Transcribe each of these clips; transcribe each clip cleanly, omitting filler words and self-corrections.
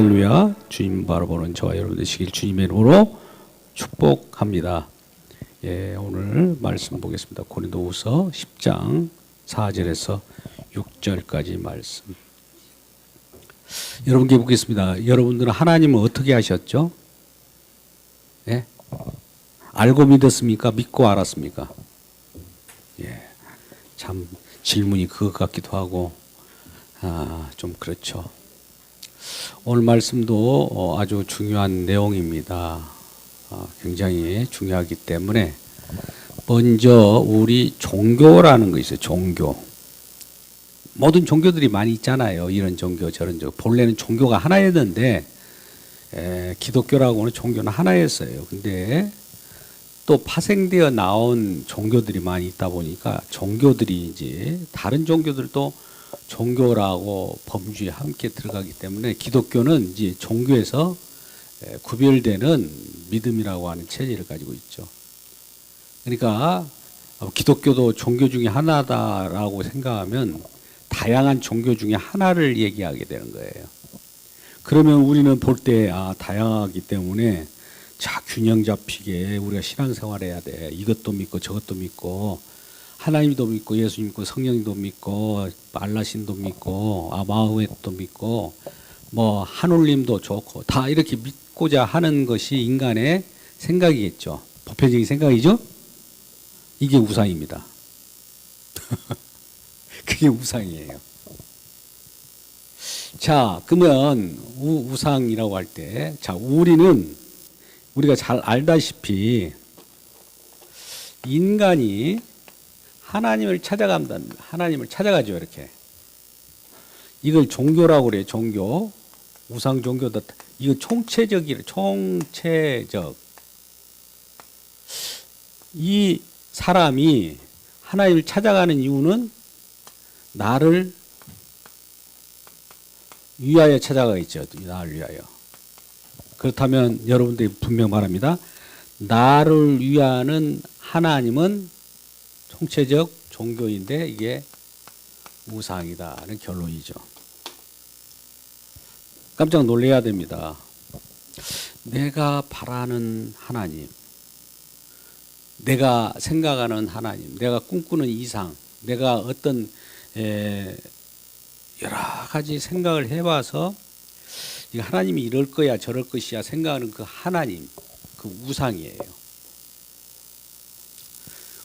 할렐루야. 주님 바라보는 저와 여러분 되시길 주님의 이름으로 축복합니다. 오늘 말씀 보겠습니다. 고린도후서 10장 4절에서 6절까지 말씀. 여러분께 묻겠습니다. 여러분들은 하나님을 어떻게 하셨죠? 알고 믿었습니까? 믿고 알았습니까? 참 질문이 그것 같기도 하고 좀 그렇죠. 오늘 말씀도 아주 중요한 내용입니다. 굉장히 중요하기 때문에 먼저 우리 종교라는 거 있어요. 종교. 모든 종교들이 많이 있잖아요. 이런 종교 저런 종교. 본래는 종교가 하나였는데 기독교라고는 종교는 하나였어요. 근데 또 파생되어 나온 종교들이 많이 있다 보니까 종교들이 이제 다른 종교들도 종교라고 범주에 함께 들어가기 때문에 기독교는 이제 종교에서 구별되는 믿음이라고 하는 체제를 가지고 있죠. 그러니까 기독교도 종교 중에 하나다라고 생각하면 다양한 종교 중에 하나를 얘기하게 되는 거예요. 그러면 우리는 볼 때 다양하기 때문에 균형 잡히게 우리가 신앙생활 해야 돼. 이것도 믿고 저것도 믿고 하나님도 믿고 예수 믿고 성령도 믿고 알라신도 믿고 마흐мет도 믿고 뭐 한울림도 좋고 다 이렇게 믿고자 하는 것이 인간의 생각이겠죠. 보편적인 생각이죠. 이게 우상입니다. 그게 우상이에요. 자, 그러면 우상이라고 할 때, 우리가 잘 알다시피 인간이 하나님을 찾아간다. 하나님을 찾아가죠, 이렇게. 이걸 종교라고 그래요, 종교. 우상 종교다. 이거 총체적. 이 사람이 하나님을 찾아가는 이유는 나를 위하여 찾아가겠죠. 나를 위하여. 그렇다면 여러분들이 분명 말합니다. 나를 위하는 하나님은 총체적 종교인데 이게 우상이다는 결론이죠. 깜짝 놀라야 됩니다. 내가 바라는 하나님, 내가 생각하는 하나님, 내가 꿈꾸는 이상, 내가 어떤 여러 가지 생각을 해봐서 하나님이 이럴 거야 저럴 것이야 생각하는 그 하나님, 그 우상이에요.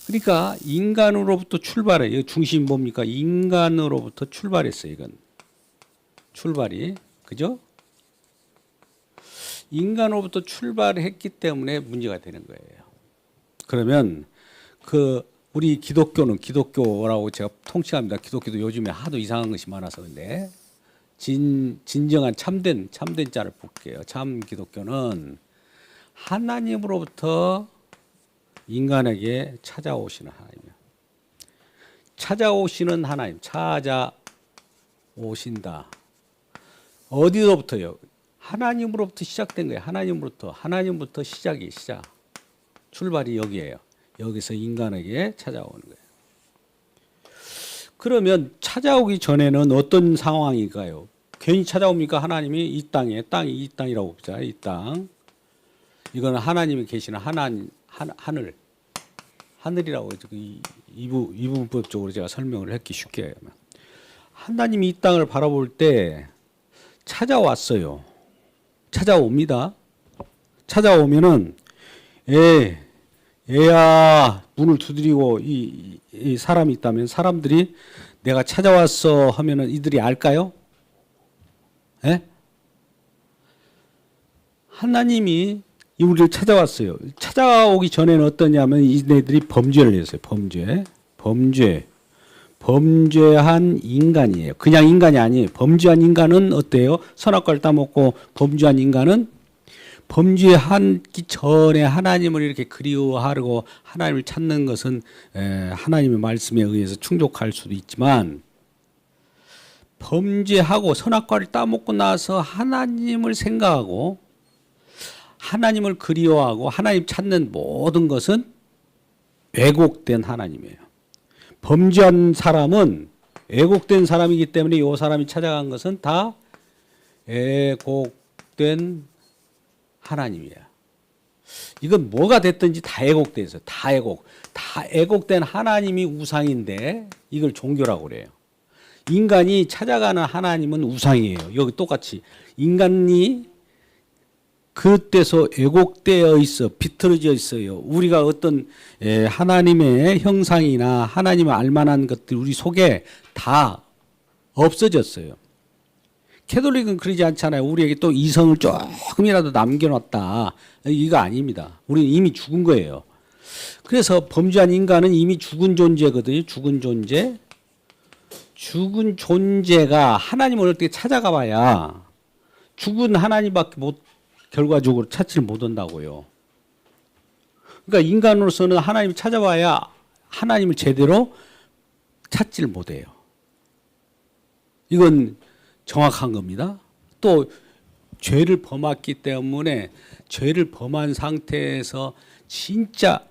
그러니까 인간으로부터 출발해요. 중심이 뭡니까? 인간으로부터 출발했어요. 이건 출발이, 그죠? 인간으로부터 출발했기 때문에 문제가 되는 거예요. 그러면 우리 기독교는 기독교라고 제가 통칭합니다. 기독교도 요즘에 하도 이상한 것이 많아서 근데 진정한 참된 자를 볼게요. 참 기독교는 하나님으로부터 인간에게 찾아오시는 하나님이요. 찾아오시는 하나님, 찾아오신다. 어디로부터요? 하나님으로부터 시작된 거예요. 하나님부터 시작. 출발이 여기예요. 여기서 인간에게 찾아오는 거예요. 그러면 찾아오기 전에는 어떤 상황일까요? 괜히 찾아옵니까? 하나님이 이 땅이 이 땅이라고 봅시다. 이 땅. 이거는 하나님이 계시는 하늘이라고 해서 이분법적으로 제가 설명을 했기 쉽게 하면 하나님이 이 땅을 바라볼 때 찾아왔어요. 찾아옵니다. 찾아오면은 애야 문을 두드리고 이 사람이 있다면 사람들이 내가 찾아왔어 하면은 이들이 알까요? 하나님이 우리를 찾아왔어요. 찾아오기 전에는 어떠냐면 이네들이 범죄를 했어요. 범죄한 인간이에요. 그냥 인간이 아니에요. 범죄한 인간은 어때요? 선악과를 따먹고 범죄한 인간은 범죄하기 전에 하나님을 이렇게 그리워하고 하나님을 찾는 것은 하나님의 말씀에 의해서 충족할 수도 있지만 범죄하고 선악과를 따먹고 나서 하나님을 생각하고 하나님을 그리워하고 하나님 찾는 모든 것은 왜곡된 하나님이에요. 범죄한 사람은 왜곡된 사람이기 때문에 이 사람이 찾아간 것은 다 왜곡 애곡된 하나님이야. 이건 뭐가 됐든지 다 애곡돼 있어요. 다 애곡된 하나님이 우상인데 이걸 종교라고 그래요. 인간이 찾아가는 하나님은 우상이에요. 여기 똑같이 인간이 그때서 애곡되어 있어, 비틀어져 있어요. 우리가 어떤 하나님의 형상이나 하나님을 알만한 것들 우리 속에 다 없어졌어요. 캐톨릭은 그러지 않잖아요. 우리에게 또 이성을 조금이라도 남겨놨다. 이거 아닙니다. 우리는 이미 죽은 거예요. 그래서 범죄한 인간은 이미 죽은 존재거든요. 죽은 존재. 죽은 존재가 하나님을 어떻게 찾아가 봐야 죽은 하나님밖에 결과적으로 찾지를 못한다고요. 그러니까 인간으로서는 하나님을 찾아봐야 하나님을 제대로 찾지를 못해요. 이건 정확한 겁니다. 또 죄를 범했기 때문에 죄를 범한 상태에서 진짜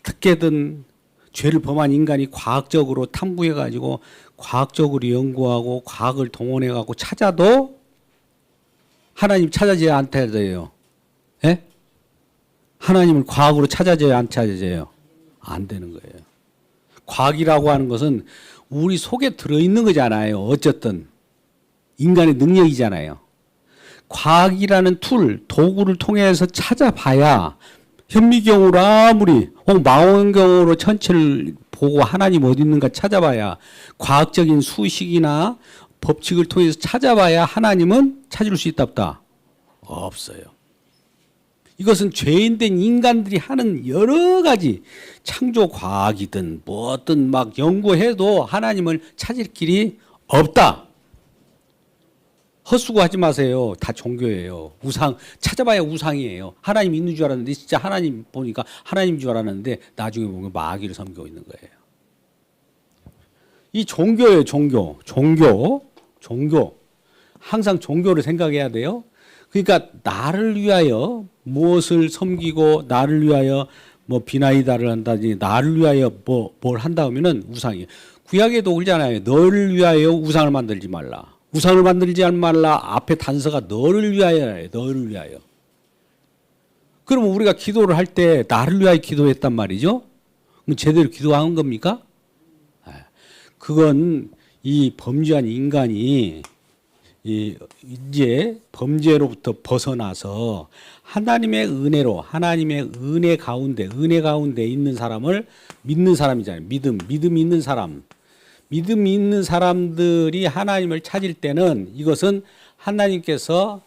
어떻게든 죄를 범한 인간이 과학적으로 탐구해가지고 과학적으로 연구하고 과학을 동원해가지고 찾아도 하나님 찾아져야 안 찾아져요. 예? 하나님을 과학으로 찾아져야 안 찾아져요. 안 되는 거예요. 과학이라고 하는 것은 우리 속에 들어있는 거잖아요. 어쨌든 인간의 능력이잖아요. 과학이라는 도구를 통해서 찾아봐야 현미경으로 아무리 망원경으로 천체를 보고 하나님 어디 있는가 찾아봐야 과학적인 수식이나 법칙을 통해서 찾아봐야 하나님은 찾을 수 있다 없다? 없어요. 이것은 죄인된 인간들이 하는 여러 가지 창조 과학이든 뭐든 막 연구해도 하나님을 찾을 길이 없다. 헛수고하지 마세요. 다 종교예요. 우상 찾아봐야 우상이에요. 하나님 있는 줄 알았는데 진짜 하나님 보니까 하나님인 줄 알았는데 나중에 보면 마귀를 섬기고 있는 거예요. 이 종교예요. 종교. 항상 종교를 생각해야 돼요. 그러니까 나를 위하여 무엇을 섬기고 나를 위하여 뭐 비나이다를 한다든지 나를 위하여 뭘 한다 하면은 우상이에요. 구약에도 그러잖아요. 너를 위하여 우상을 만들지 말라. 우상을 만들지 말라. 앞에 단서가 너를 위하여예요. 너를 위하여. 그러면 우리가 기도를 할 때 나를 위하여 기도했단 말이죠. 그럼 제대로 기도한 겁니까? 그건 이 범죄한 인간이 이제 범죄로부터 벗어나서 하나님의 은혜로 하나님의 은혜 가운데 있는 사람을 믿는 사람이잖아요. 믿음이 있는 사람. 믿음이 있는 사람들이 하나님을 찾을 때는 이것은 하나님께서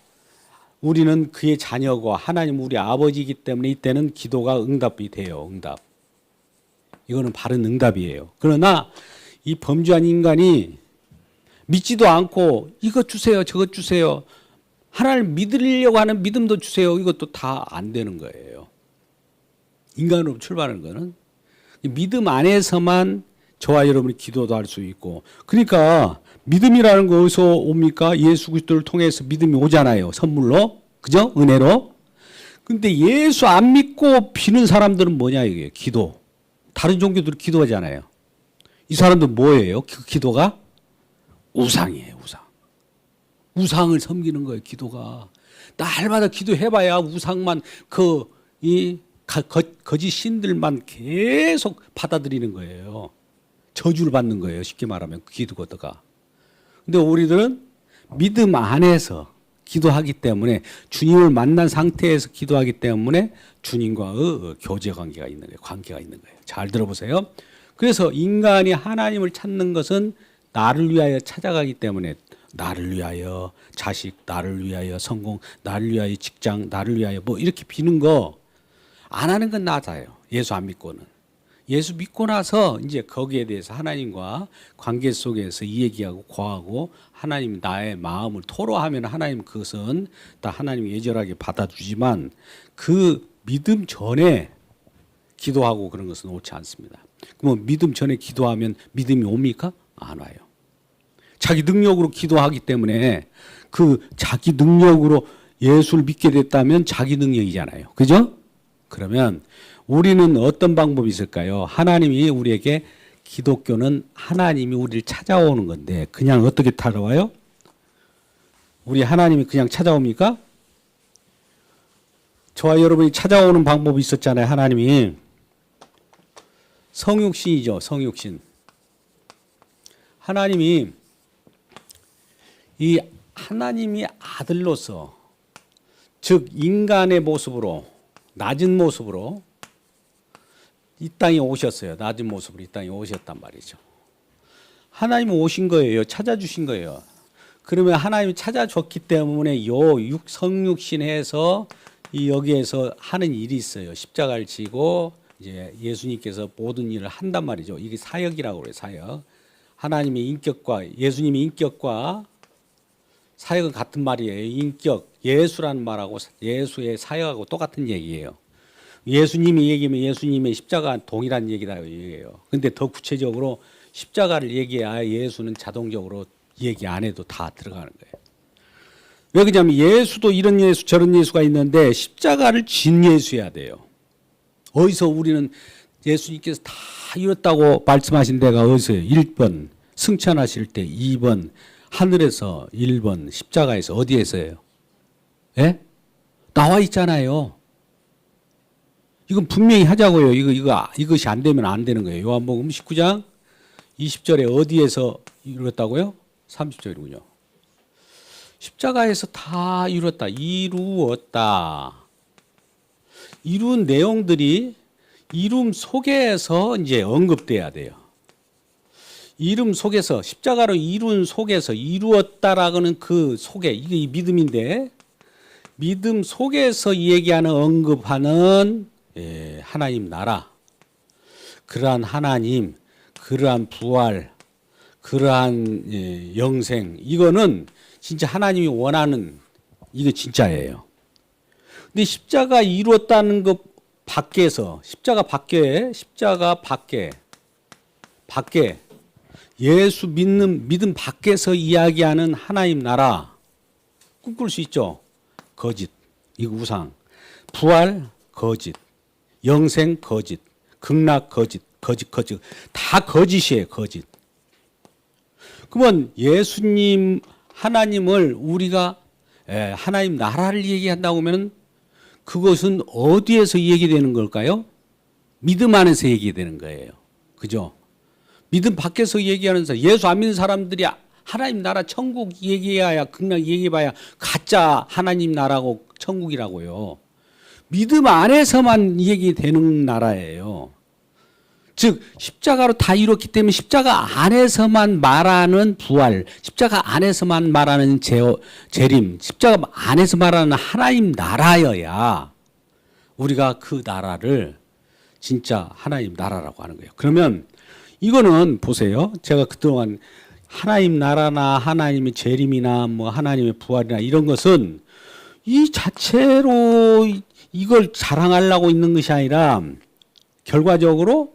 우리는 그의 자녀고 하나님 우리 아버지이기 때문에 이때는 기도가 응답이 돼요. 응답. 이거는 바른 응답이에요. 그러나 이 범죄한 인간이 믿지도 않고 이것 주세요, 저것 주세요. 하나님을 믿으려고 하는 믿음도 주세요. 이것도 다 안 되는 거예요. 인간으로 출발하는 거는 믿음 안에서만 저와 여러분이 기도도 할 수 있고. 그러니까 믿음이라는 거 어디서 옵니까? 예수 그리스도를 통해서 믿음이 오잖아요. 선물로. 그죠? 은혜로. 근데 예수 안 믿고 비는 사람들은 뭐냐 이게 기도. 다른 종교들은 기도하잖아요. 이 사람들 뭐예요? 그 기도가 우상이에요. 우상을 섬기는 거예요. 기도가. 날마다 기도해봐야 우상만 거짓 신들만 계속 받아들이는 거예요. 저주를 받는 거예요. 쉽게 말하면 기도가. 근데 우리들은 믿음 안에서 기도하기 때문에 주님을 만난 상태에서 기도하기 때문에 주님과의 교제 관계가 있는 거예요. 잘 들어보세요. 그래서 인간이 하나님을 찾는 것은 나를 위하여 찾아가기 때문에 나를 위하여 자식, 나를 위하여 성공, 나를 위하여 직장, 나를 위하여 뭐 이렇게 비는 거 안 하는 건 낮아요. 예수 안 믿고는. 예수 믿고 나서 이제 거기에 대해서 하나님과 관계 속에서 이 얘기하고 고하고 하나님 나의 마음을 토로하면 하나님 그것은 다 하나님이 예절하게 받아주지만 그 믿음 전에 기도하고 그런 것은 옳지 않습니다. 그러면 믿음 전에 기도하면 믿음이 옵니까? 안 와요. 자기 능력으로 기도하기 때문에 그 자기 능력으로 예수를 믿게 됐다면 자기 능력이잖아요. 그죠? 그러면 우리는 어떤 방법이 있을까요? 하나님이 우리에게 기독교는 하나님이 우리를 찾아오는 건데 그냥 어떻게 찾아와요? 우리 하나님이 그냥 찾아옵니까? 저와 여러분이 찾아오는 방법이 있었잖아요. 하나님이 성육신이죠. 성육신. 하나님이 이 하나님이 아들로서, 즉 인간의 모습으로, 낮은 모습으로 이 땅에 오셨어요. 낮은 모습으로 이 땅에 오셨단 말이죠. 하나님이 오신 거예요. 찾아주신 거예요. 그러면 하나님이 찾아줬기 때문에 요 성육신해서 이 여기에서 하는 일이 있어요. 십자가를 지고 이제 예수님께서 모든 일을 한단 말이죠. 이게 사역이라고 그래요. 사역. 하나님의 인격과 예수님의 인격과 사역은 같은 말이에요. 인격, 예수라는 말하고 예수의 사역하고 똑같은 얘기예요. 예수님이 얘기하면 예수님의 십자가 동일한 얘기다 얘기해요. 근데 더 구체적으로 십자가를 얘기해야 예수는 자동적으로 얘기 안 해도 다 들어가는 거예요. 왜 그러냐면 예수도 이런 예수 저런 예수가 있는데 십자가를 진 예수여야 돼요. 어디서 우리는 예수님께서 다 이뤘다고 말씀하신 데가 어디서요? 1번 승천하실 때, 2번 하늘에서, 1번 십자가에서. 어디에서예요? 예? 나와 있잖아요. 이건 분명히 하자고요. 이것이 안 되면 안 되는 거예요. 요한복음 19장 20절에 어디에서 이뤘다고요? 30절이군요. 십자가에서 다 이뤘다. 이루었다. 이룬 내용들이 이름 속에서 이제 언급돼야 돼요. 이름 속에서, 십자가로 이룬 속에서, 이루었다라고는 그 속에, 이게 이 믿음인데, 믿음 속에서 얘기하는, 언급하는 하나님 나라, 그러한 하나님, 그러한 부활, 그러한 영생, 이거는 진짜 하나님이 원하는, 이거 진짜예요. 근데 십자가 이루었다는 것 밖에서, 십자가 밖에 예수 믿음 밖에서 이야기하는 하나님 나라 꿈꿀 수 있죠? 거짓, 이거 우상. 부활, 거짓. 영생, 거짓. 극락, 거짓. 다 거짓이에요, 거짓. 그러면 예수님, 하나님을 우리가 하나님 나라를 얘기한다고 하면 그것은 어디에서 얘기되는 걸까요? 믿음 안에서 얘기되는 거예요. 그죠? 믿음 밖에서 얘기하는 사람, 예수 안 믿는 사람들이 하나님 나라 천국 얘기해야, 극락 얘기해봐야 가짜 하나님 나라고 천국이라고요. 믿음 안에서만 얘기되는 나라예요. 즉 십자가로 다 이뤘기 때문에 십자가 안에서만 말하는 부활, 십자가 안에서만 말하는 재림, 십자가 안에서 말하는 하나님 나라여야 우리가 그 나라를 진짜 하나님 나라라고 하는 거예요. 그러면 이거는 보세요. 제가 그동안 하나님 나라나 하나님의 재림이나 뭐 하나님의 부활이나 이런 것은 이 자체로 이걸 자랑하려고 있는 것이 아니라 결과적으로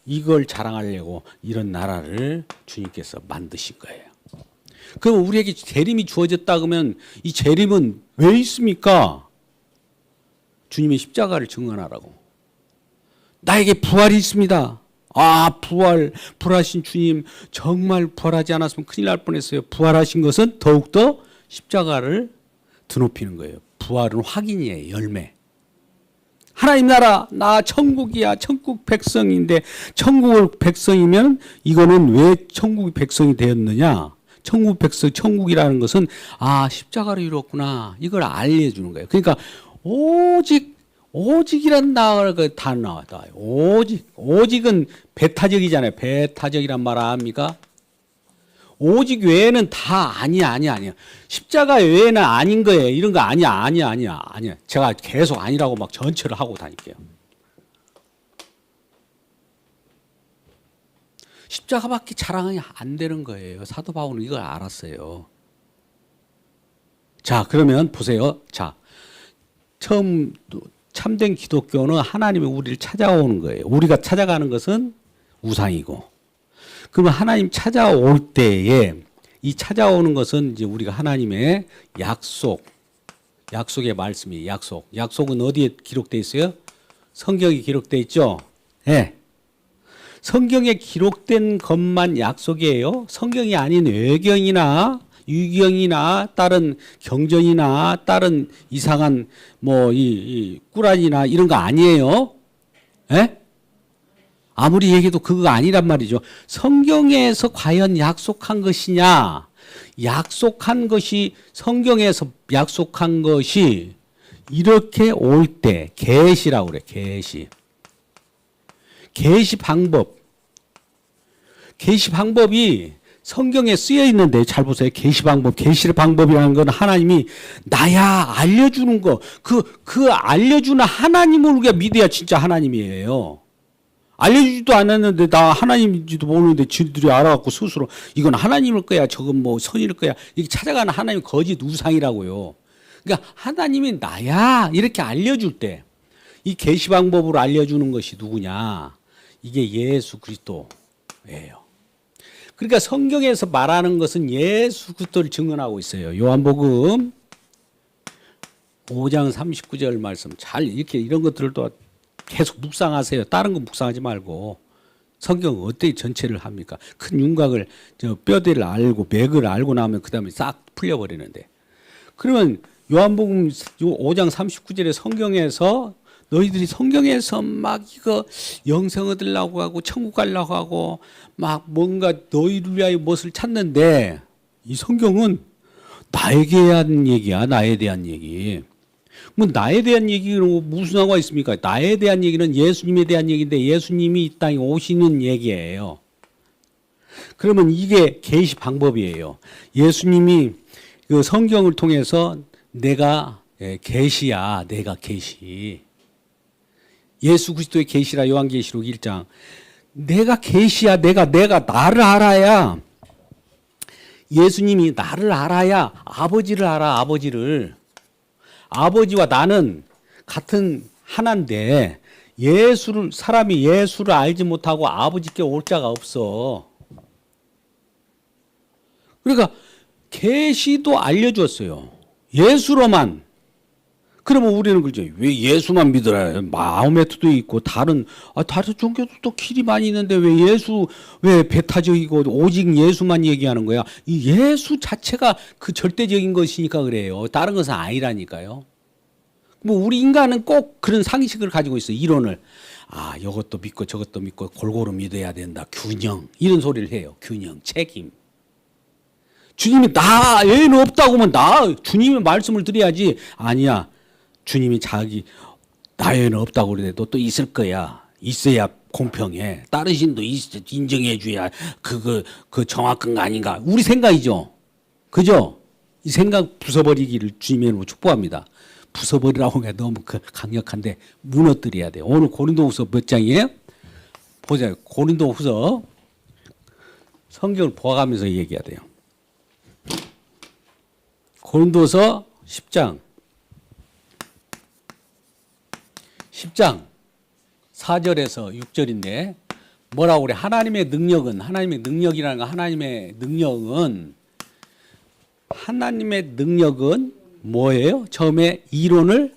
이걸 자랑하려고 이런 나라를 주님께서 만드신 거예요. 그럼 우리에게 재림이 주어졌다 그러면 이 재림은 왜 있습니까? 주님의 십자가를 증언하라고. 나에게 부활이 있습니다. 부활하신 주님 정말 부활하지 않았으면 큰일 날 뻔했어요. 부활하신 것은 더욱더 십자가를 드높이는 거예요. 부활은 확인이에요. 열매. 하나님 나라, 나 천국이야. 천국 백성인데 천국 백성이면 이거는 왜 천국 백성이 되었느냐? 천국 백성, 천국이라는 것은 십자가로 이뤘구나. 이걸 알려주는 거예요. 그러니까 오직이란 다 나왔다. 오직은 배타적이잖아요. 배타적이란 말 압니까? 오직 외에는 다 아니야. 십자가 외에는 아닌 거예요. 이런 거 아니야. 제가 계속 아니라고 막 전체를 하고 다닐게요. 십자가밖에 자랑이 안 되는 거예요. 사도 바울은 이걸 알았어요. 자, 그러면 보세요. 자, 처음 참된 기독교는 하나님이 우리를 찾아오는 거예요. 우리가 찾아가는 것은 우상이고. 그러면 하나님 찾아올 때에 이 찾아오는 것은 이제 우리가 하나님의 약속의 말씀이에요. 약속은 어디에 기록되어 있어요? 성경에 기록되어 있죠? 네. 성경에 기록된 것만 약속이에요. 성경이 아닌 외경이나 유경이나 다른 경전이나 다른 이상한 뭐 이 꾸란이나 이런 거 아니에요. 예? 아무리 얘기해도 그거 아니란 말이죠. 성경에서 과연 약속한 것이냐? 약속한 것이 성경에서 약속한 것이 이렇게 올 때 계시라고 그래. 계시 방법. 계시 방법이 성경에 쓰여 있는데 잘 보세요. 계시 방법, 계시의 방법이라는 건 하나님이 나야 알려주는 거. 그 알려주는 하나님을 우리가 믿어야 진짜 하나님이에요. 알려주지도 않았는데 나 하나님인지도 모르는데 지들이 알아갖고 스스로 이건 하나님일 거야, 저건 뭐 선일 거야. 이렇게 찾아가는 하나님 거짓 우상이라고요. 그러니까 하나님이 나야 이렇게 알려줄 때 이 계시 방법으로 알려주는 것이 누구냐? 이게 예수 그리스도예요. 그러니까 성경에서 말하는 것은 예수 그리스도를 증언하고 있어요. 요한복음 5장 39절 말씀 잘 이렇게 이런 것들을 또 계속 묵상하세요. 다른 거 묵상하지 말고 성경 어떻게 전체를 합니까? 큰 윤곽을 뼈대를 알고 맥을 알고 나면 그 다음에 싹 풀려버리는데 그러면 요한복음 5장 39절에 성경에서 너희들이 성경에서 막 이거 영생 얻으려고 하고 천국 가려고 하고 막 뭔가 너희를 위하여 무엇을 찾는데 이 성경은 나에게 대한 얘기야. 나에 대한 얘기. 뭐 나에 대한 얘기는 무슨 상관이 있습니까? 나에 대한 얘기는 예수님에 대한 얘기인데 예수님이 이 땅에 오시는 얘기예요. 그러면 이게 계시 방법이에요. 예수님이 그 성경을 통해서 내가 계시야. 내가 계시. 예수 그리스도의 계시라 요한계시록 1장. 내가 계시야. 내가 나를 알아야 예수님이 나를 알아야 아버지를 알아. 아버지와 나는 같은 하나인데 사람이 예수를 알지 못하고 아버지께 올 자가 없어. 그러니까 계시도 알려주었어요. 예수로만. 그러면 우리는 그러죠. 왜 예수만 믿으라? 마호메트도 있고 다른 종교도 또 길이 많이 있는데 왜 배타적이고 오직 예수만 얘기하는 거야? 이 예수 자체가 그 절대적인 것이니까 그래요. 다른 것은 아니라니까요. 뭐 우리 인간은 꼭 그런 상식을 가지고 있어. 이론을. 이것도 믿고 저것도 믿고 골고루 믿어야 된다. 균형. 이런 소리를 해요. 균형, 책임. 주님이 나 애는 없다고 하면 주님의 말씀을 드려야지. 아니야. 주님이 나 애는 없다고 그래도 또 있을 거야. 있어야 공평해. 다른 신도 인정해 줘야 그 정확한 거 아닌가. 우리 생각이죠. 그죠? 이 생각 부숴버리기를 주님의 이름으로 축복합니다. 부숴버리라고 하면 너무 강력한데 무너뜨려야 돼요. 오늘 고린도후서 몇 장이에요? 보세요. 고린도후서 성경을 보아가면서 얘기해야 돼요. 고린도서 10장 4절에서 6절인데 뭐라고 그래? 하나님의 능력은 뭐예요? 처음에 이론을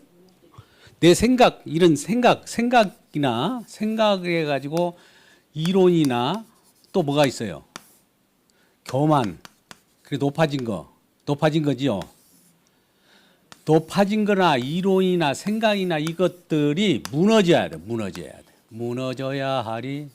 내 생각 이런 생각이나 생각해 가지고 이론이나 또 뭐가 있어요? 교만. 그래 높아진 거지요. 높아진 거나 이론이나 생각이나 이것들이 무너져야 돼. 무너져야 하리.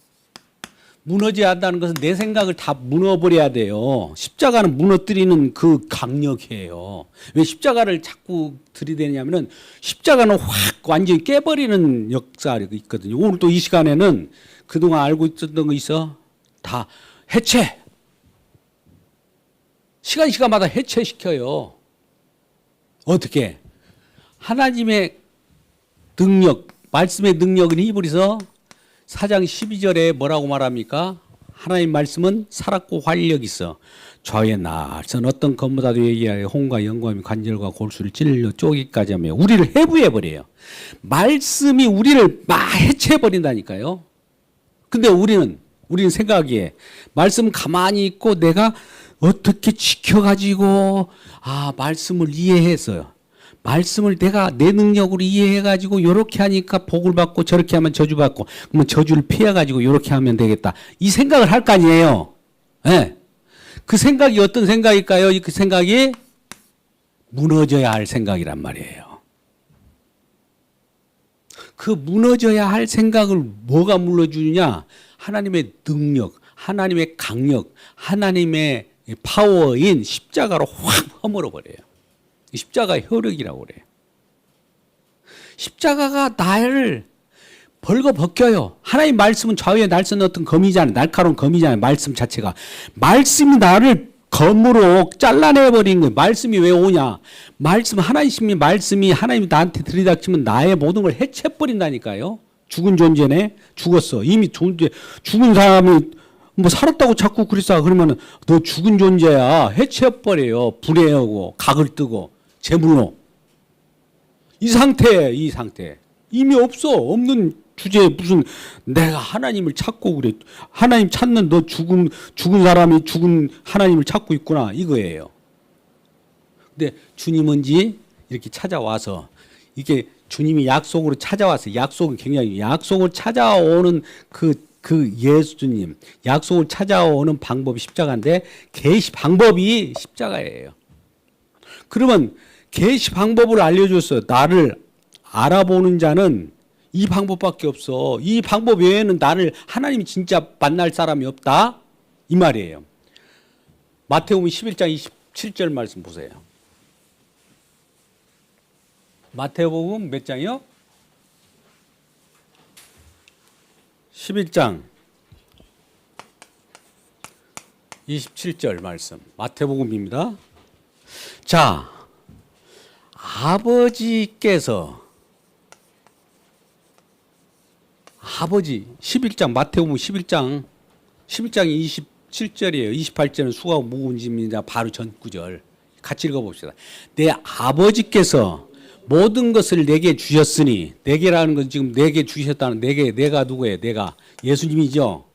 무너져야 한다는 것은 내 생각을 다 무너버려야 돼요. 십자가는 무너뜨리는 그 강력해요. 왜 십자가를 자꾸 들이대냐면은 십자가는 확 완전히 깨버리는 역사가 있거든요. 오늘 또 이 시간에는 그동안 알고 있었던 거 있어? 다 해체. 시간마다 해체시켜요. 어떻게? 하나님의 능력, 말씀의 능력은 히브리서 4장 12절에 뭐라고 말합니까? 하나님 말씀은 살았고 활력이 있어. 좌의 날선 어떤 것보다도 얘기하여 홍과 영광이 관절과 골수를 찔러 쪼기까지 하며 우리를 해부해버려요. 말씀이 우리를 막 해체해버린다니까요. 근데 우리는 생각하기에 말씀 가만히 있고 내가 어떻게 지켜가지고 말씀을 이해했어요. 말씀을 내가 내 능력으로 이해해가지고 요렇게 하니까 복을 받고 저렇게 하면 저주 받고 그러면 저주를 피해가지고 요렇게 하면 되겠다. 이 생각을 할 거 아니에요. 예. 그 생각이 어떤 생각일까요? 그 생각이 무너져야 할 생각이란 말이에요. 그 무너져야 할 생각을 뭐가 물러주느냐? 하나님의 능력, 하나님의 강력, 하나님의 파워인 십자가로 확 허물어 버려요. 십자가 혈육이라고 그래요. 십자가가 나를 벌거 벗겨요. 하나님 말씀은 좌우에 날선 어떤 검이잖아요. 날카로운 검이잖아요. 말씀 자체가. 말씀이 나를 검으로 잘라내버린 거예요. 말씀이 왜 오냐? 말씀이 하나님이 나한테 들이닥치면 나의 모든 걸 해체해버린다니까요. 죽은 존재네. 죽었어. 이미 죽은 사람이 뭐 살았다고 자꾸 그랬어. 그러면은 너 죽은 존재야. 해체해버려요. 분해하고 각을 뜨고 제물로. 이 상태. 이미 없어. 없는 주제에 무슨 내가 하나님을 찾고 그래. 하나님 찾는 너 죽은 사람이 죽은 하나님을 찾고 있구나. 이거예요. 근데 주님은지 이렇게 찾아와서 이게 주님이 약속으로 찾아와서 약속은 굉장히 약속을 찾아오는 그 예수님 약속을 찾아오는 방법이 십자가인데 계시 방법이 십자가예요. 그러면 계시 방법을 알려줬어요. 나를 알아보는 자는 이 방법밖에 없어. 이 방법 외에는 나를 하나님이 진짜 만날 사람이 없다. 이 말이에요. 마태복음 11장 27절 말씀 보세요. 마태복음 몇 장이요? 11장 27절 말씀. 마태복음입니다. 자, 아버지께서 11장 마태복음 11장 27절이에요. 28절은 수고하고 무거운짐이다. 바로 전 구절. 같이 읽어봅시다. 내 아버지께서 모든 것을 내게 주셨으니 내게라는 건 지금 내게 주셨다는 내가 누구예요? 내가 예수님이죠.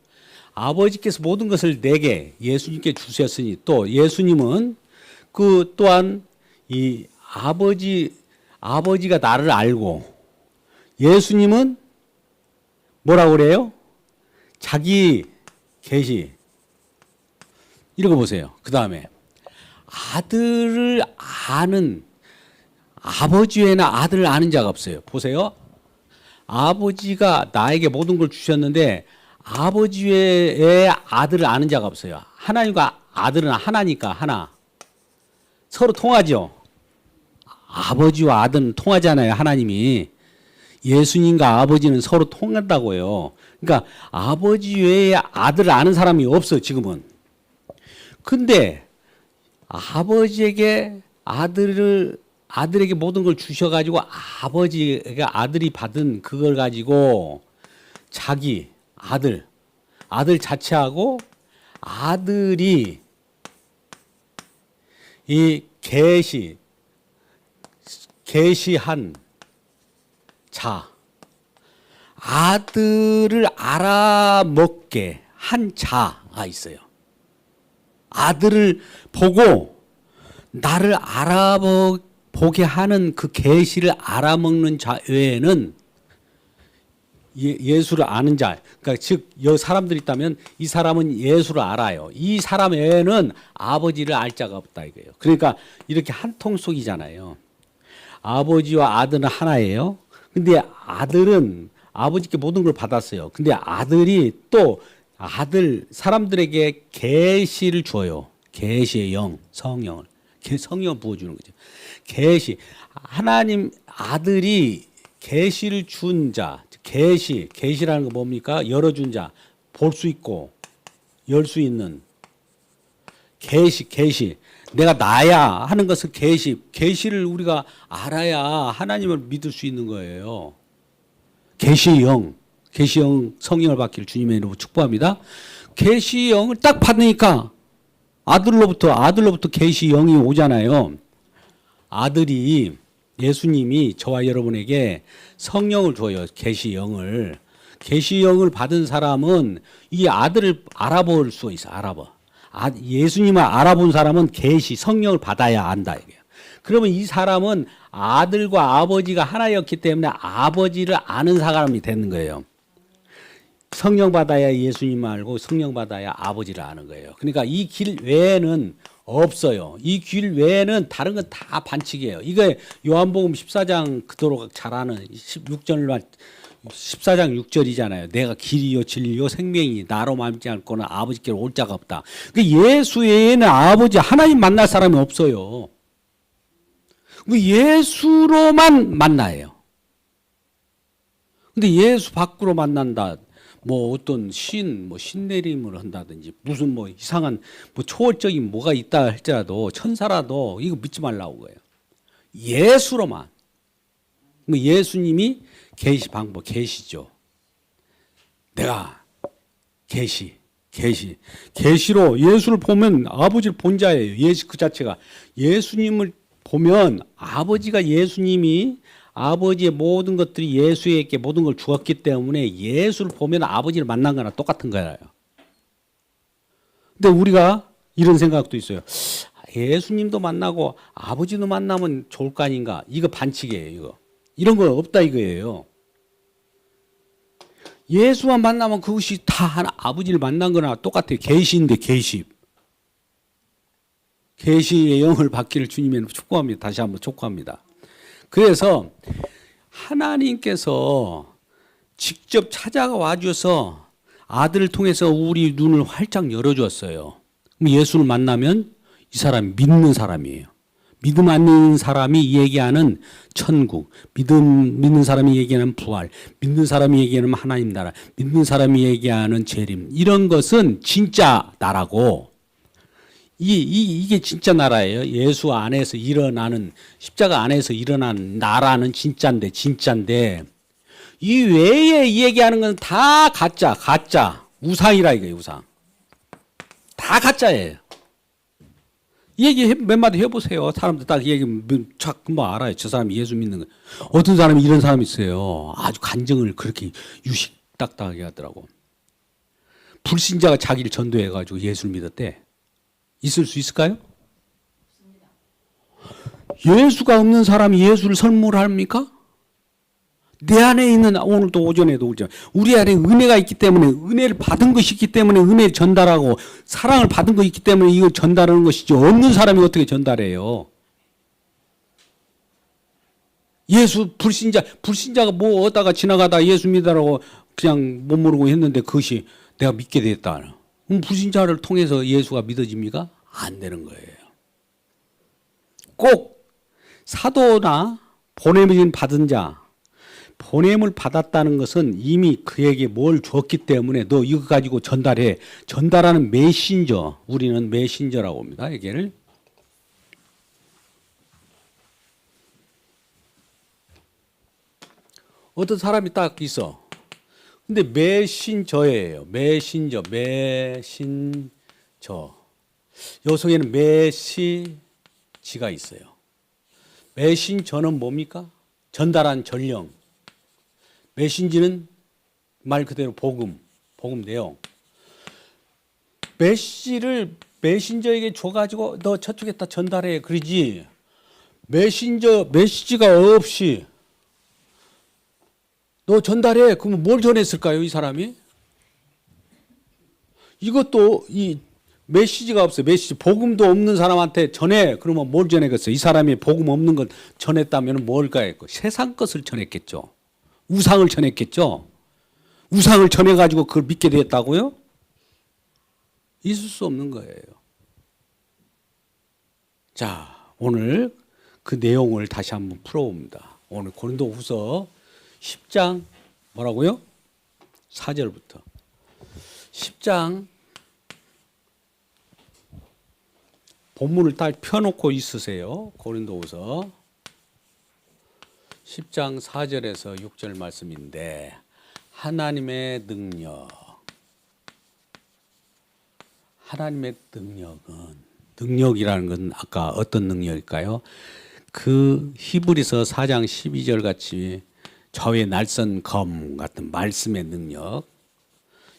아버지께서 모든 것을 내게 예수님께 주셨으니 또 예수님은 그 또한 이 아버지가 나를 알고 예수님은 뭐라고 그래요? 자기 계시 읽어보세요. 그 다음에 아들을 아는 아버지 외에는 아들을 아는 자가 없어요. 보세요. 아버지가 나에게 모든 걸 주셨는데 아버지 외에 아들을 아는 자가 없어요. 하나님과 아들은 하나니까 하나. 서로 통하죠. 아버지와 아들은 통하잖아요. 하나님이. 예수님과 아버지는 서로 통한다고요. 그러니까 아버지 외에 아들을 아는 사람이 없어 지금은. 근데 아버지에게 아들에게 모든 걸 주셔가지고 아버지가 아들이 받은 그걸 가지고 자기 아들 자체하고 아들이 이 계시한 자 아들을 알아먹게 한 자가 있어요. 아들을 보고 나를 알아보게 하는 그 계시를 알아먹는 자 외에는 예수를 아는 자, 그러니까 즉 사람들이 있다면 이 사람은 예수를 알아요. 이 사람 외에는 아버지를 알 자가 없다 이거예요. 그러니까 이렇게 한 통 속이잖아요. 아버지와 아들은 하나예요. 근데 아들은 아버지께 모든 걸 받았어요. 근데 아들이 또 사람들에게 계시를 줘요. 계시의 영, 성령을 부어주는 거죠. 하나님 아들이 계시를 준 자, 계시라는 거 뭡니까? 열어준 자, 볼 수 있고 열 수 있는 계시. 내가 나야 하는 것을 계시를 우리가 알아야 하나님을 믿을 수 있는 거예요. 계시의 영, 성령을 받기를 주님의 이름으로 축복합니다. 계시의 영을 딱 받으니까 아들로부터 계시 영이 오잖아요. 아들이 예수님이 저와 여러분에게 성령을 줘요. 계시 영을 받은 사람은 이 아들을 알아볼 수 있어. 예수님을 알아본 사람은 성령을 받아야 안다 이게요. 그러면 이 사람은 아들과 아버지가 하나였기 때문에 아버지를 아는 사람이 되는 거예요. 성령 받아야 예수님 알고 성령 받아야 아버지를 아는 거예요. 그러니까 이 길 외에는 없어요. 이 길 외에는 다른 건 다 반칙이에요. 이거 요한복음 14장 그토록 잘 아는 16절만 14장 6절이잖아요. 내가 길이요 진리요 생명이 나로 말미암지 않고는 아버지께로 올 자가 없다. 그 예수 외에는 아버지 하나님 만날 사람이 없어요. 그 예수로만 만나요. 근데 예수 밖으로 만난다. 뭐 어떤 뭐 신내림을 한다든지 무슨 뭐 이상한 뭐 초월적인 뭐가 있다 할지라도 천사라도 이거 믿지 말라고 거예요. 예수로만. 예수님이 계시 방법 계시죠. 내가 계시로 예수를 보면 아버지를 본 자예요. 예수 그 자체가 예수님을 보면 아버지가 예수님이 아버지의 모든 것들이 예수에게 모든 걸 주었기 때문에 예수를 보면 아버지를 만난 거나 똑같은 거예요. 근데 우리가 이런 생각도 있어요. 예수님도 만나고 아버지도 만나면 좋을 거 아닌가? 이거 반칙이에요, 이거. 이런 거 없다 이거예요. 예수만 만나면 그것이 다 하나 아버지를 만난 거나 똑같아요. 계시인데 계시. 계시의 영을 받기를 주님에는 축복합니다. 다시 한번 축복합니다. 그래서 하나님께서 직접 찾아와 주셔서 아들을 통해서 우리 눈을 활짝 열어주었어요. 그럼 예수를 만나면 이 사람이 믿는 사람이에요. 믿음 안 있는 사람이 얘기하는 천국, 믿는 사람이 얘기하는 부활, 믿는 사람이 얘기하는 하나님 나라, 믿는 사람이 얘기하는 재림, 이런 것은 진짜 나라고 이게 진짜 나라예요. 예수 안에서 일어나는 십자가 안에서 일어나는 나라는 진짜인데 이 외에 얘기하는 건 다 가짜 우상이라 이거예요. 우상 다 가짜예요. 이 얘기 몇 마디 해보세요. 사람들 딱 얘기 쫙 금방 알아요. 저 사람이 예수 믿는 거. 어떤 사람이 이런 사람이 있어요. 아주 간증을 그렇게 유식딱딱하게 하더라고. 불신자가 자기를 전도해가지고 예수를 믿었대. 있을 수 있을까요? 예수가 없는 사람이 예수를 설모를 합니까? 내 안에 있는 오늘도 오전에도 오죠. 우리 안에 은혜가 있기 때문에 은혜를 받은 것이 있기 때문에 은혜를 전달하고 사랑을 받은 것이 있기 때문에 이걸 전달하는 것이죠. 없는 사람이 어떻게 전달해요? 예수 불신자가 뭐 어디다가 지나가다 예수 믿으라고 그냥 못 모르고 했는데 그것이 내가 믿게 됐다. 그럼 불신자를 통해서 예수가 믿어집니까? 안 되는 거예요. 꼭 사도나 보냄을 받은 자, 보냄을 받았다는 것은 이미 그에게 뭘 줬기 때문에 너 이거 가지고 전달해. 전달하는 메신저, 우리는 메신저라고 합니다. 얘기를. 어떤 사람이 딱 있어. 근데 메신저예요. 메신저. 여성에는 메시지가 있어요. 메신저는 뭡니까? 전달한 전령. 메신지는 말 그대로 복음 내용. 메시지를 메신저에게 줘가지고 너 저쪽에다 전달해. 그러지. 메시지가 없이 너 전달해. 그러면 뭘 전했을까요, 이 사람이? 이것도 이 메시지가 없어요. 메시지 복음도 없는 사람한테 전해. 그러면 뭘 전했겠어요? 이 사람이 복음 없는 것 전했다면 뭘까 했고 세상 것을 전했겠죠. 우상을 전했겠죠. 우상을 전해가지고 그걸 믿게 되었다고요? 있을 수 없는 거예요. 자, 오늘 그 내용을 다시 한번 풀어봅니다. 오늘 고린도후서 10장 뭐라고요? 4절부터 10장 본문을 딱 펴놓고 있으세요. 고린도후서 10장 4절에서 6절 말씀인데 하나님의 능력이라는 건 아까 어떤 능력일까요? 그 히브리서 4장 12절 같이 좌우의 날선 검 같은 말씀의 능력,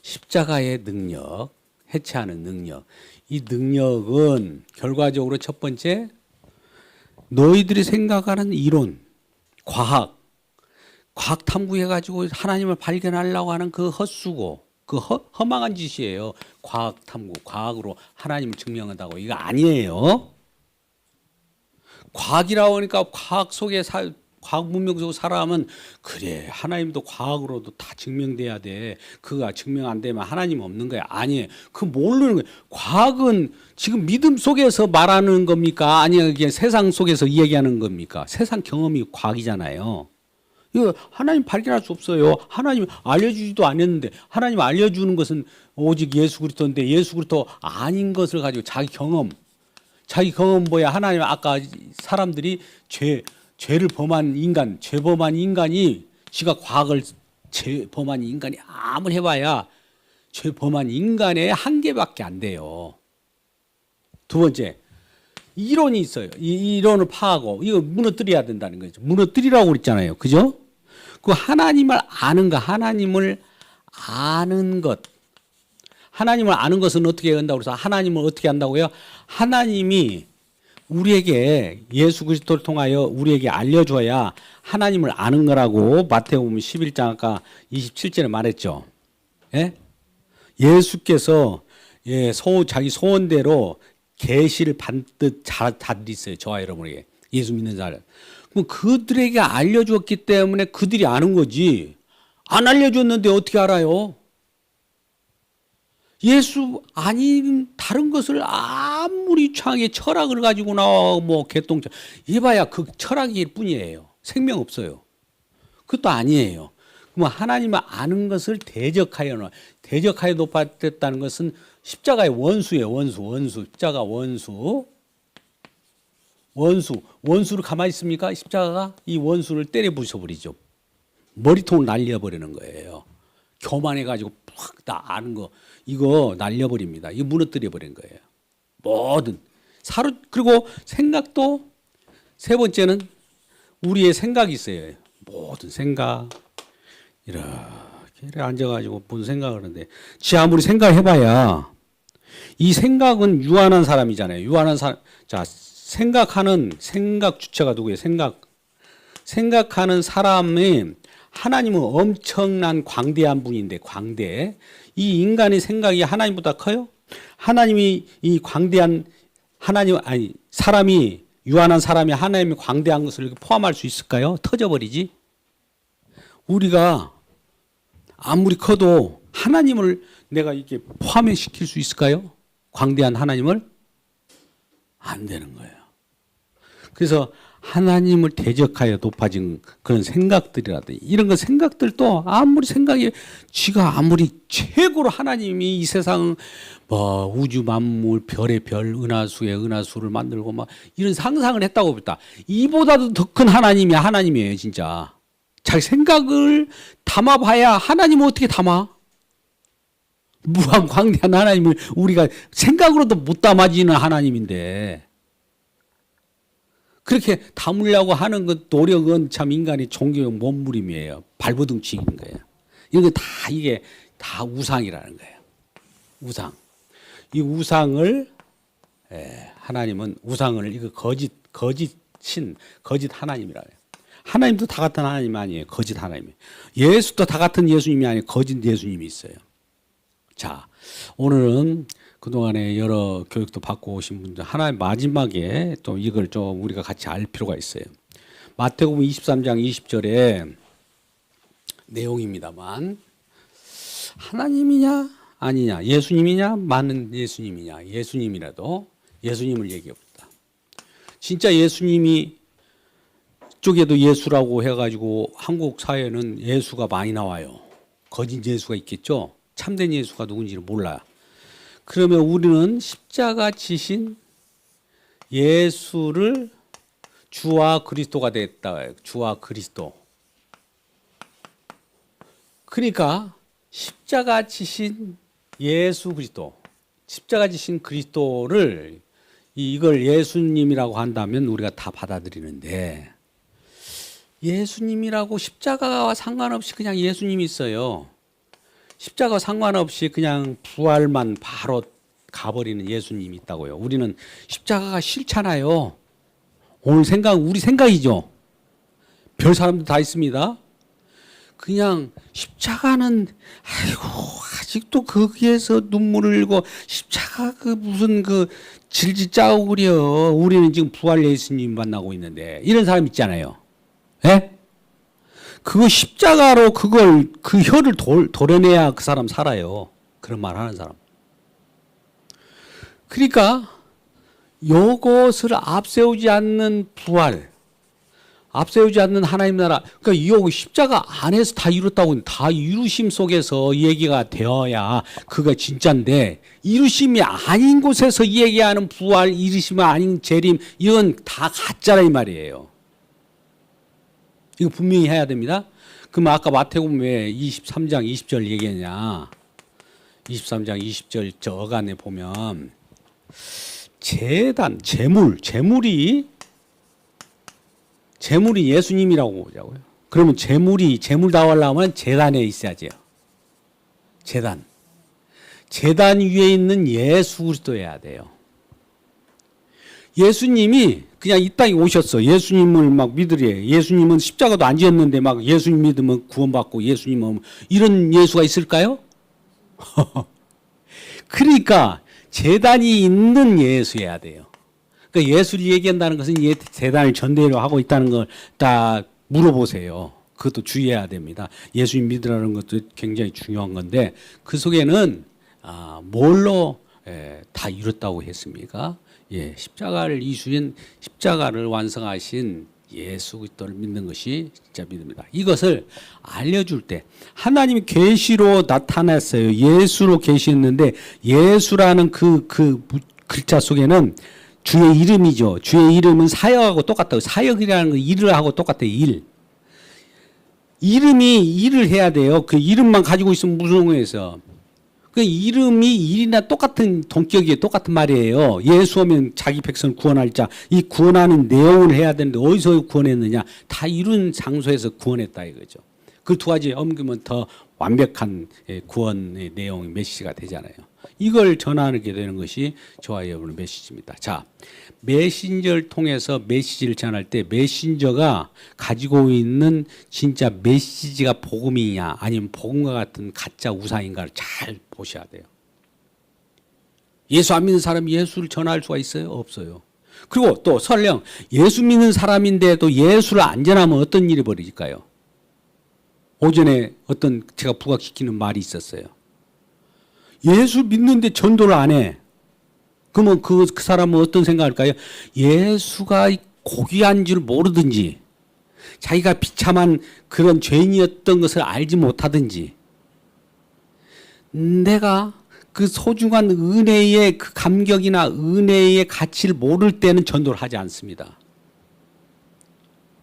십자가의 능력, 해체하는 능력. 이 능력은 결과적으로 첫 번째 너희들이 생각하는 이론, 과학 탐구해가지고 하나님을 발견하려고 하는 그 헛수고, 그 허망한 짓이에요. 과학 탐구, 과학으로 하나님을 증명한다고. 이거 아니에요. 과학이라고 하니까 과학 문명 속에 살아가면 그래 하나님도 과학으로도 다 증명돼야 돼. 그가 증명 안 되면 하나님 없는 거야. 아니에요. 그 모르는 거예요. 과학은 지금 믿음 속에서 말하는 겁니까? 아니면 그냥 세상 속에서 이야기하는 겁니까? 세상 경험이 과학이잖아요. 이거 하나님 발견할 수 없어요. 하나님 알려주지도 않았는데 하나님 알려주는 것은 오직 예수 그리스도인데 예수 그리스도 아닌 것을 가지고 자기 경험 뭐야? 하나님 아까 사람들이 죄를 범한 인간, 죄범한 인간이 지가 과학을 죄범한 인간이 아무리 해봐야 죄범한 인간의 한계밖에 안 돼요. 두 번째, 이론이 있어요. 이 이론을 파하고 이거 무너뜨려야 된다는 거죠. 무너뜨리라고 그랬잖아요. 그죠? 그 하나님을 아는 것, 하나님을 아는 것. 하나님을 아는 것은 어떻게 한다고 그래서 하나님을 어떻게 한다고요? 하나님이 우리에게 예수 그리스도를 통하여 우리에게 알려줘야 하나님을 아는 거라고 마태복음 11장 아까 27절에 말했죠. 예? 예수께서 자기 소원대로 계시를 받듯 잘 있어요. 저와 여러분에게. 예수 믿는 자를. 그럼 그들에게 알려주었기 때문에 그들이 아는 거지. 안 알려줬는데 어떻게 알아요? 예수 아닌 다른 것을 아무리 창의 철학을 가지고 나와 뭐 개똥철 이봐야 그 철학일 뿐이에요. 생명 없어요. 그것도 아니에요. 그럼 하나님을 아는 것을 대적하여 높아졌다는 것은 십자가의 원수예요. 원수. 십자가 원수를 가만히 있습니까? 십자가가 이 원수를 때려 부숴버리죠. 머리통을 날려버리는 거예요. 교만해가지고 팍 다 아는 거 이거 날려버립니다. 이거 무너뜨려 버린 거예요. 뭐든 그리고 생각도 세 번째는 우리의 생각이 있어요. 모든 생각 이렇게 앉아가지고 무슨 생각을 하는데 지 아무리 생각해봐야 이 생각은 유한한 사람이잖아요. 유한한 사람. 자, 생각 주체가 누구예요? 생각하는 사람이 하나님은 엄청난 광대한 분인데 이 인간의 생각이 하나님보다 커요? 하나님이 이 광대한 사람이 유한한 사람이 하나님의 광대한 것을 포함할 수 있을까요? 터져버리지. 우리가 아무리 커도 하나님을 내가 이렇게 포함시킬 수 있을까요? 광대한 하나님을 안 되는 거예요. 그래서 하나님을 대적하여 높아진 그런 생각들이라든지 이런 거 생각들도 아무리 지가 아무리 최고로 하나님이 이 세상 뭐 우주 만물 별의 별 은하수의 은하수를 만들고 막 이런 상상을 했다고 봅니다. 이보다도 더 큰 하나님이에요 진짜. 자기 생각을 담아봐야 하나님을 어떻게 담아? 무한 광대한 하나님을 우리가 생각으로도 못 담아지는 하나님인데 그렇게 담으려고 하는 그 노력은 참 인간의 종교의 몸부림이에요. 발버둥치는 거예요. 이게 다 우상이라는 거예요. 우상. 이 우상을 하나님은 우상을 이거 거짓 하나님이라 해요. 하나님도 다 같은 하나님 아니에요. 거짓 하나님. 예수도 다 같은 예수님이 아니에요. 거짓 예수님이 있어요. 자, 오늘은 그동안에 여러 교육도 받고 오신 분들 하나의 마지막에 또 이걸 좀 우리가 같이 알 필요가 있어요. 마태복음 23장 20절에 내용입니다만 하나님이냐 아니냐 예수님이냐 맞는 예수님이냐 예수님이라도 예수님을 얘기해봅니다. 진짜 예수님이 쪽에도 예수라고 해가지고 한국 사회는 예수가 많이 나와요. 거짓 예수가 있겠죠. 참된 예수가 누군지를 몰라요. 그러면 우리는 십자가 지신 예수를 주와 그리스도가 됐다. 주와 그리스도. 그러니까 십자가 지신 예수 그리스도, 십자가 지신 그리스도를 이걸 예수님이라고 한다면 우리가 다 받아들이는데 예수님이라고 십자가와 상관없이 그냥 예수님이 있어요. 십자가 상관없이 그냥 부활만 바로 가버리는 예수님이 있다고요. 우리는 십자가가 싫잖아요. 오늘 생각 우리 생각이죠. 별 사람도 다 있습니다. 그냥 십자가는 아이고 아직도 거기에서 눈물을 흘리고 십자가 그 무슨 그 질질 짜고 그려. 우리는 지금 부활 예수님 만나고 있는데 이런 사람 있잖아요. 예? 그거 십자가로 그걸 그 혀를 도려내야 그 사람 살아요. 그런 말 하는 사람. 그러니까 요것을 앞세우지 않는 부활, 앞세우지 않는 하나님 나라. 그러니까 이 십자가 안에서 다 이뤘다고 다 이루심 속에서 이 얘기가 되어야 그가 진짜인데 이루심이 아닌 곳에서 이 얘기하는 부활, 이루심이 아닌 재림 이건 다 가짜라 이 말이에요. 이거 분명히 해야 됩니다. 그럼 아까 마태복음 왜 23장 20절 얘기했냐? 23장 20절 저 어간에 보면 재단, 재물이 예수님이라고 보자고요. 그러면 재물 나오려면 재단에 있어야죠. 재단 위에 있는 예수 그리스도여야 돼요. 예수님이 그냥 이 땅에 오셨어. 예수님을 막 믿으래. 예수님은 십자가도 안 지었는데 막 예수님 믿으면 구원받고 예수님은 이런 예수가 있을까요? 그러니까 재단이 있는 예수여야 돼요. 그러니까 예수를 얘기한다는 것은 재단을 전대로 하고 있다는 걸 딱 물어보세요. 그것도 주의해야 됩니다. 예수님 믿으라는 것도 굉장히 중요한 건데 그 속에는 뭘로 다 이뤘다고 했습니까? 예, 십자가를 이수인 십자가를 완성하신 예수 그리스도를 믿는 것이 진짜 믿음이다. 이것을 알려줄 때 하나님이 계시로 나타났어요. 예수로 계시했는데 예수라는 그 글자 속에는 주의 이름이죠. 주의 이름은 사역하고 똑같다고. 사역이라는 건 일을 하고 똑같아요. 이름이 일을 해야 돼요. 그 이름만 가지고 있으면 무성해서. 그 이름이 일이나 똑같은 동격이에요. 똑같은 말이에요. 예수 오면 자기 백성을 구원할 자. 이 구원하는 내용을 해야 되는데 어디서 구원했느냐. 다 이룬 장소에서 구원했다 이거죠. 그 두 가지 옮기면 더 완벽한 구원의 내용, 메시지가 되잖아요. 이걸 전하게 되는 것이 저와 여러분의 메시지입니다. 자, 메신저를 통해서 메시지를 전할 때 메신저가 가지고 있는 진짜 메시지가 복음이냐 아니면 복음과 같은 가짜 우상인가를 잘 보셔야 돼요. 예수 안 믿는 사람이 예수를 전할 수가 있어요? 없어요. 그리고 또 설령 예수 믿는 사람인데도 예수를 안 전하면 어떤 일이 벌어질까요? 오전에 어떤 제가 부각시키는 말이 있었어요. 예수 믿는데 전도를 안 해. 그러면 그 사람은 어떤 생각할까요? 예수가 고귀한 줄 모르든지 자기가 비참한 그런 죄인이었던 것을 알지 못하든지 내가 그 소중한 은혜의 그 감격이나 은혜의 가치를 모를 때는 전도를 하지 않습니다.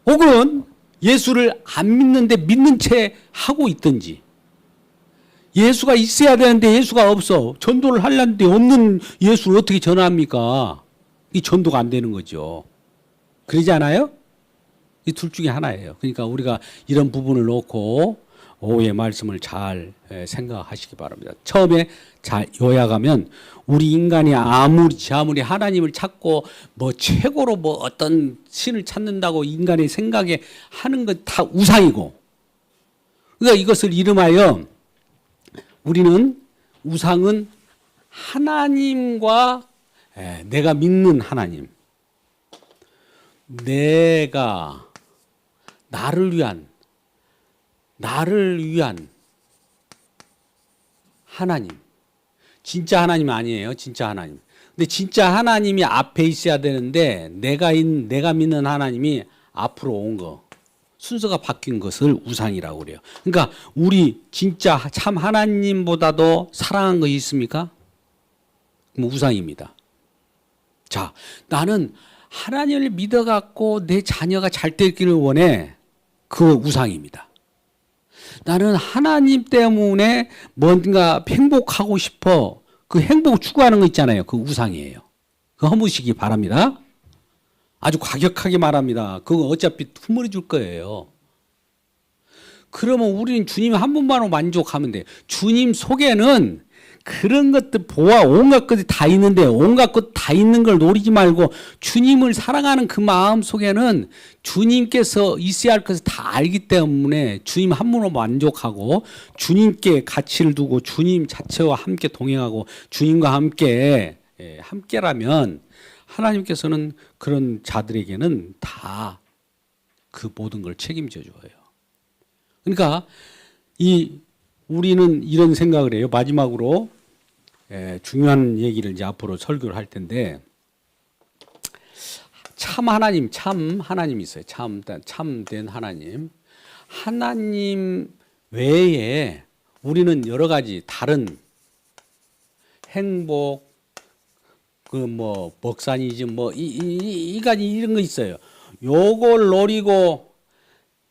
혹은 예수를 안 믿는데 믿는 채 하고 있든지 예수가 있어야 되는데 예수가 없어. 전도를 하려는데 없는 예수를 어떻게 전합니까? 이 전도가 안 되는 거죠. 그러지 않아요? 이 둘 중에 하나예요. 그러니까 우리가 이런 부분을 놓고 오후의 말씀을 잘 생각하시기 바랍니다. 처음에 잘 요약하면 우리 인간이 아무리 하나님을 찾고 뭐 최고로 뭐 어떤 신을 찾는다고 인간의 생각에 하는 것 다 우상이고 그러니까 이것을 이름하여 우리는 우상은 하나님과 내가 믿는 하나님, 내가 나를 위한 하나님, 진짜 하나님 아니에요. 진짜 하나님. 근데 진짜 하나님이 앞에 있어야 되는데 내가 믿는 하나님이 앞으로 온 거. 순서가 바뀐 것을 우상이라고 그래요. 그러니까 우리 진짜 참 하나님보다도 사랑한 것이 있습니까? 그럼 우상입니다. 자, 나는 하나님을 믿어갖고 내 자녀가 잘 되기를 원해. 그 우상입니다. 나는 하나님 때문에 뭔가 행복하고 싶어. 그 행복을 추구하는 거 있잖아요. 그 우상이에요. 그거 허무시기 바랍니다. 아주 과격하게 말합니다. 그거 어차피 후물이 줄 거예요. 그러면 우리는 주님 한 분만으로 만족하면 돼. 주님 속에는 그런 것들 보아 온갖 것이 다 있는데 온갖 것 다 있는 걸 노리지 말고 주님을 사랑하는 그 마음 속에는 주님께서 있어야 할 것을 다 알기 때문에 주님 한 분으로 만족하고 주님께 가치를 두고 주님 자체와 함께 동행하고 주님과 함께 함께라면 하나님께서는 그런 자들에게는 다 그 모든 걸 책임져 줘요. 그러니까 우리는 이런 생각을 해요. 마지막으로 중요한 얘기를 이제 앞으로 설교를 할 텐데 참 하나님이 있어요. 참된 하나님. 하나님 외에 우리는 여러 가지 다른 행복, 먹사니즘, 이 가지 이런 거 있어요. 요걸 노리고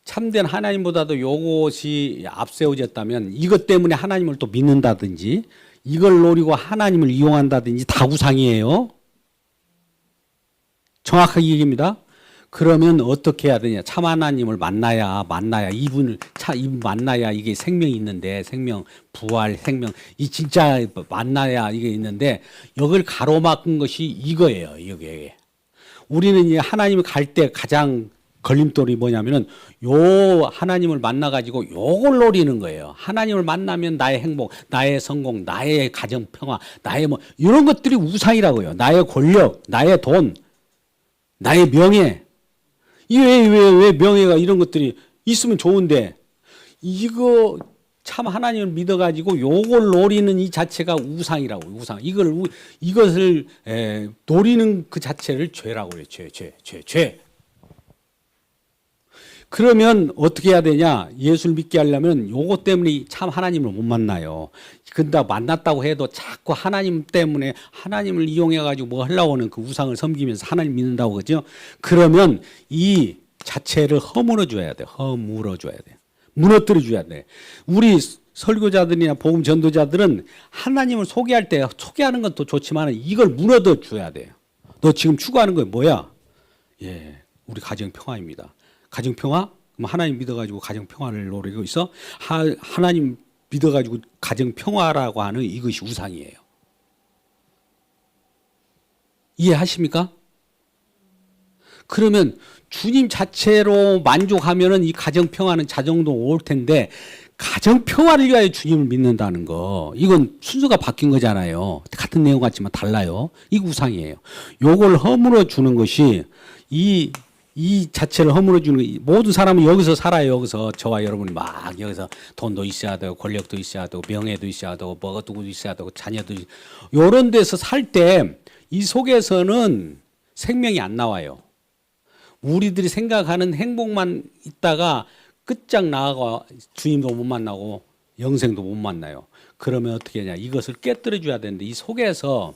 참된 하나님보다도 요것이 앞세워졌다면 이것 때문에 하나님을 또 믿는다든지 이걸 노리고 하나님을 이용한다든지 다 우상이에요. 정확하게 얘기합니다. 그러면 어떻게 해야 되냐? 참 하나님을 만나야 이분 만나야 이게 생명이 있는데 생명, 부활, 생명 이 진짜 만나야 이게 있는데 여기를 가로막은 것이 이거예요. 이게 우리는 이제 하나님을 갈 때 가장 걸림돌이 뭐냐면은 요 하나님을 만나가지고 요걸 노리는 거예요. 하나님을 만나면 나의 행복, 나의 성공, 나의 가정 평화, 나의 이런 것들이 우상이라고요. 나의 권력, 나의 돈, 나의 명예. 왜 명예가 이런 것들이 있으면 좋은데 이거 참 하나님을 믿어가지고 요걸 노리는 이 자체가 우상이라고 우상. 이것을 노리는 그 자체를 죄라고 해요. 죄. 그러면 어떻게 해야 되냐? 예수를 믿게 하려면 요것 때문에 참 하나님을 못 만나요. 근데 만났다고 해도 자꾸 하나님 때문에 하나님을 이용해가지고 뭐 하려고 하는 그 우상을 섬기면서 하나님 믿는다고 그러죠? 그러면 이 자체를 허물어 줘야 돼. 무너뜨려 줘야 돼. 우리 설교자들이나 복음 전도자들은 하나님을 소개할 때 소개하는 것도 좋지만 이걸 무너뜨려 줘야 돼요. 너 지금 추구하는 건 뭐야? 우리 가정 평화입니다. 가정 평화? 그럼 하나님 믿어가지고 가정 평화를 노리고 있어? 하나님 믿어가지고 가정 평화라고 하는 이것이 우상이에요. 이해하십니까? 그러면 주님 자체로 만족하면은 이 가정 평화는 자정도 올 텐데 가정 평화를 위하여 주님을 믿는다는 거 이건 순서가 바뀐 거잖아요. 같은 내용 같지만 달라요. 이거 우상이에요. 요걸 허물어 주는 것이 이 자체를 허물어 주는 모든 사람은 여기서 살아요. 여기서 저와 여러분이 막 여기서 돈도 있어야 되고 권력도 있어야 되고 명예도 있어야 되고 뭐도 있어야 되고 자녀도 이런 데서 살 때 이 속에서는 생명이 안 나와요. 우리들이 생각하는 행복만 있다가 끝장 나가 주님도 못 만나고 영생도 못 만나요. 그러면 어떻게 하냐? 이것을 깨뜨려 줘야 되는데 이 속에서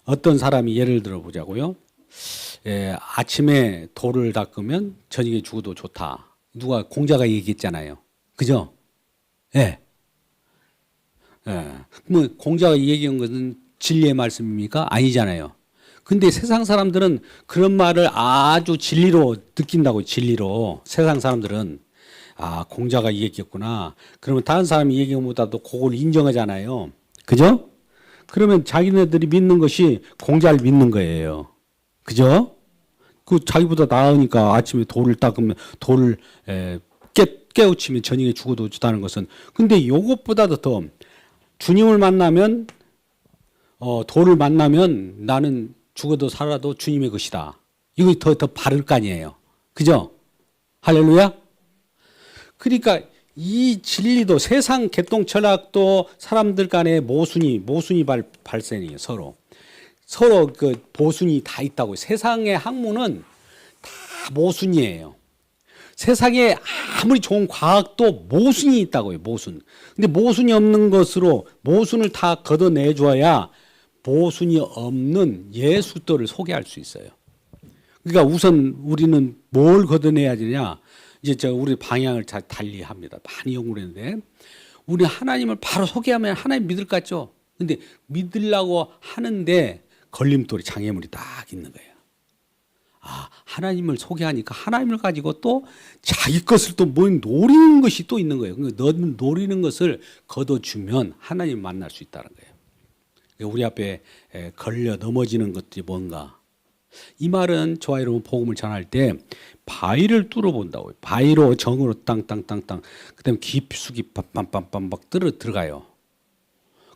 어떤 사람이 예를 들어 보자고요. 아침에 돌을 닦으면 저녁에 죽어도 좋다. 누가 공자가 얘기했잖아요. 그죠? 뭐 공자가 얘기한 것은 진리의 말씀입니까? 아니잖아요. 근데 세상 사람들은 그런 말을 아주 진리로 느낀다고. 진리로 세상 사람들은 공자가 얘기했구나. 그러면 다른 사람이 얘기한 것보다도 그걸 인정하잖아요. 그죠? 그러면 자기네들이 믿는 것이 공자를 믿는 거예요. 그죠? 그 자기보다 나으니까 아침에 돌을 닦으면 돌을 깨우치면 저녁에 죽어도 좋다는 것은 근데 요것보다도 더 주님을 만나면 돌을 만나면 나는 죽어도 살아도 주님의 것이다. 이거 더 바를 거 아니에요. 그죠? 할렐루야? 그러니까 이 진리도 세상 개똥 철학도 사람들 간에 모순이 발생해요. 서로 그 모순이 다 있다고. 세상의 학문은 다 모순이에요. 세상에 아무리 좋은 과학도 모순이 있다고요. 모순. 근데 모순이 없는 것으로 모순을 다 걷어내줘야 모순이 없는 예수들을 소개할 수 있어요. 그러니까 우선 우리는 뭘 걷어내야 되냐? 이제 우리 방향을 잘 달리합니다. 많이 연구를 했는데 우리 하나님을 바로 소개하면 하나님 믿을 것 같죠? 근데 믿으려고 하는데 걸림돌이 장애물이 딱 있는 거예요. 하나님을 소개하니까 하나님을 가지고 또 자기 것을 또 뭐 노리는 것이 또 있는 거예요. 그러니까 너 노리는 것을 거둬주면 하나님 만날 수 있다는 거예요. 그러니까 우리 앞에 걸려 넘어지는 것들이 뭔가. 이 말은 저와 여러분 복음을 전할 때 바위를 뚫어본다고요. 바위로 정으로 땅땅땅땅 그다음에 깊숙이 빰빰빰빰 들어가요.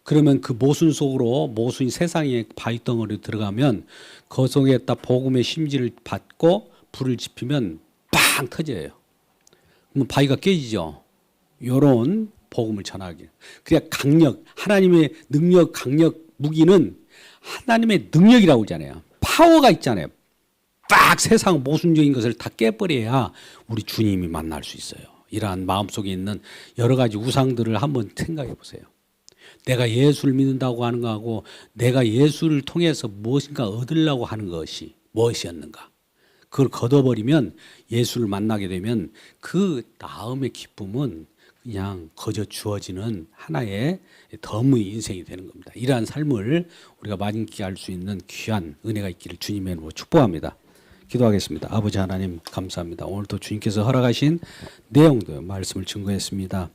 그러면 그 모순 속으로 모순이 세상의 바위 덩어리로 들어가면 그 속에다 복음의 심지를 받고 불을 지피면 빵 터져요. 그러면 바위가 깨지죠. 요런 복음을 전하기. 그래야 강력, 하나님의 능력, 강력, 무기는 하나님의 능력이라고 하잖아요. 파워가 있잖아요. 딱 세상 모순적인 것을 다 깨버려야 우리 주님이 만날 수 있어요. 이러한 마음속에 있는 여러 가지 우상들을 한번 생각해 보세요. 내가 예수를 믿는다고 하는 거하고 내가 예수를 통해서 무엇인가 얻으려고 하는 것이 무엇이었는가. 그걸 걷어버리면 예수를 만나게 되면 그 다음의 기쁨은 그냥 거저 주어지는 하나의 덤의 인생이 되는 겁니다. 이러한 삶을 우리가 만끽 할 수 있는 귀한 은혜가 있기를 주님의 이름으로 축복합니다. 기도하겠습니다. 아버지 하나님 감사합니다. 오늘도 주님께서 허락하신 내용도 말씀을 증거했습니다.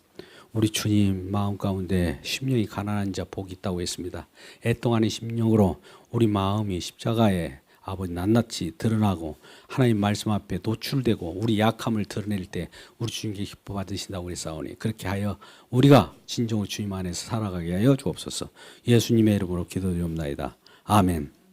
우리 주님 마음 가운데 심령이 가난한 자 복이 있다고 했습니다. 애통하는 심령으로 우리 마음이 십자가에 아버지 낱낱이 드러나고 하나님 말씀 앞에 노출되고 우리 약함을 드러낼 때 우리 주님께 기뻐 받으신다고 그랬사오니 그렇게 하여 우리가 진정으로 주님 안에서 살아가게 하여 주옵소서. 예수님의 이름으로 기도드리옵나이다. 아멘.